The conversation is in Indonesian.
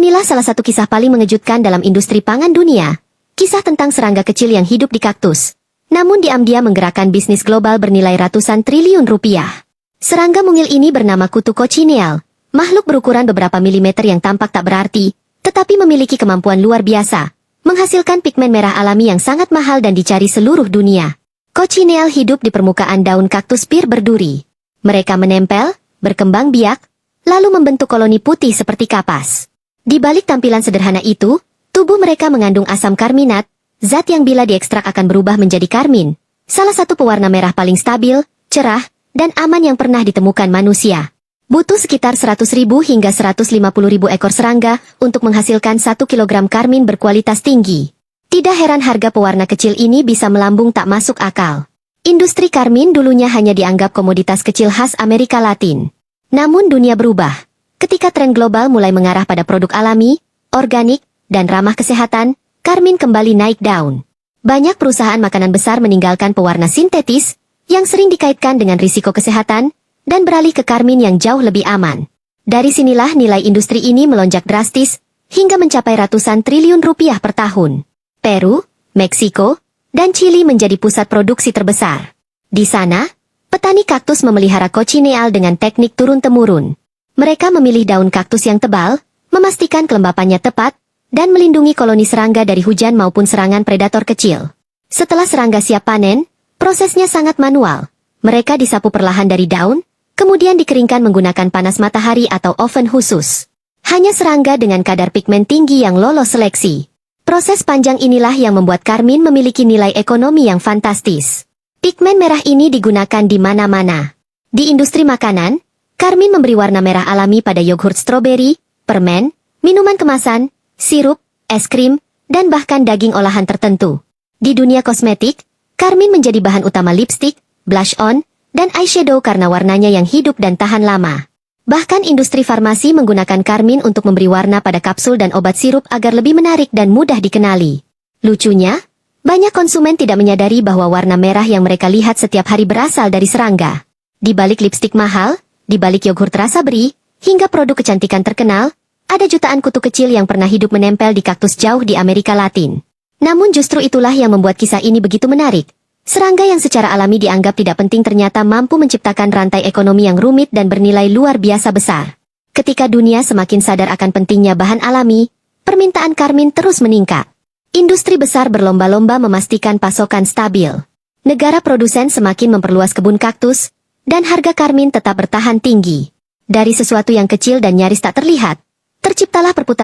Inilah salah satu kisah paling mengejutkan dalam industri pangan dunia. Kisah tentang serangga kecil yang hidup di kaktus. Namun diam-diam menggerakkan bisnis global bernilai ratusan triliun rupiah. Serangga mungil ini bernama kutu cochineal, makhluk berukuran beberapa milimeter yang tampak tak berarti, tetapi memiliki kemampuan luar biasa, menghasilkan pigmen merah alami yang sangat mahal dan dicari seluruh dunia. Cochineal hidup di permukaan daun kaktus pir berduri. Mereka menempel, berkembang biak, lalu membentuk koloni putih seperti kapas. Di balik tampilan sederhana itu, tubuh mereka mengandung asam karminat, zat yang bila diekstrak akan berubah menjadi karmin, salah satu pewarna merah paling stabil, cerah, dan aman yang pernah ditemukan manusia. Butuh sekitar 100.000 hingga 150.000 ekor serangga untuk menghasilkan 1 kilogram karmin berkualitas tinggi. Tidak heran harga pewarna kecil ini bisa melambung tak masuk akal. Industri karmin dulunya hanya dianggap komoditas kecil khas Amerika Latin. Namun dunia berubah. Ketika tren global mulai mengarah pada produk alami, organik, dan ramah kesehatan, karmin kembali naik daun. Banyak perusahaan makanan besar meninggalkan pewarna sintetis, yang sering dikaitkan dengan risiko kesehatan, dan beralih ke karmin yang jauh lebih aman. Dari sinilah nilai industri ini melonjak drastis, hingga mencapai ratusan triliun rupiah per tahun. Peru, Meksiko, dan Chili menjadi pusat produksi terbesar. Di sana, petani kaktus memelihara cochineal dengan teknik turun-temurun. Mereka memilih daun kaktus yang tebal, memastikan kelembapannya tepat, dan melindungi koloni serangga dari hujan maupun serangan predator kecil. Setelah serangga siap panen, prosesnya sangat manual. Mereka disapu perlahan dari daun, kemudian dikeringkan menggunakan panas matahari atau oven khusus. Hanya serangga dengan kadar pigmen tinggi yang lolos seleksi. Proses panjang inilah yang membuat karmin memiliki nilai ekonomi yang fantastis. Pigmen merah ini digunakan di mana-mana. Di industri makanan, karmin memberi warna merah alami pada yogurt stroberi, permen, minuman kemasan, sirup, es krim, dan bahkan daging olahan tertentu. Di dunia kosmetik, karmin menjadi bahan utama lipstik, blush on, dan eyeshadow karena warnanya yang hidup dan tahan lama. Bahkan industri farmasi menggunakan karmin untuk memberi warna pada kapsul dan obat sirup agar lebih menarik dan mudah dikenali. Lucunya, banyak konsumen tidak menyadari bahwa warna merah yang mereka lihat setiap hari berasal dari serangga. Di balik lipstik mahal, di balik yogurt rasa beri, hingga produk kecantikan terkenal, ada jutaan kutu kecil yang pernah hidup menempel di kaktus jauh di Amerika Latin. Namun justru itulah yang membuat kisah ini begitu menarik. Serangga yang secara alami dianggap tidak penting ternyata mampu menciptakan rantai ekonomi yang rumit dan bernilai luar biasa besar. Ketika dunia semakin sadar akan pentingnya bahan alami, permintaan karmin terus meningkat. Industri besar berlomba-lomba memastikan pasokan stabil. Negara produsen semakin memperluas kebun kaktus, dan harga karmin tetap bertahan tinggi. Dari sesuatu yang kecil dan nyaris tak terlihat, terciptalah perputaran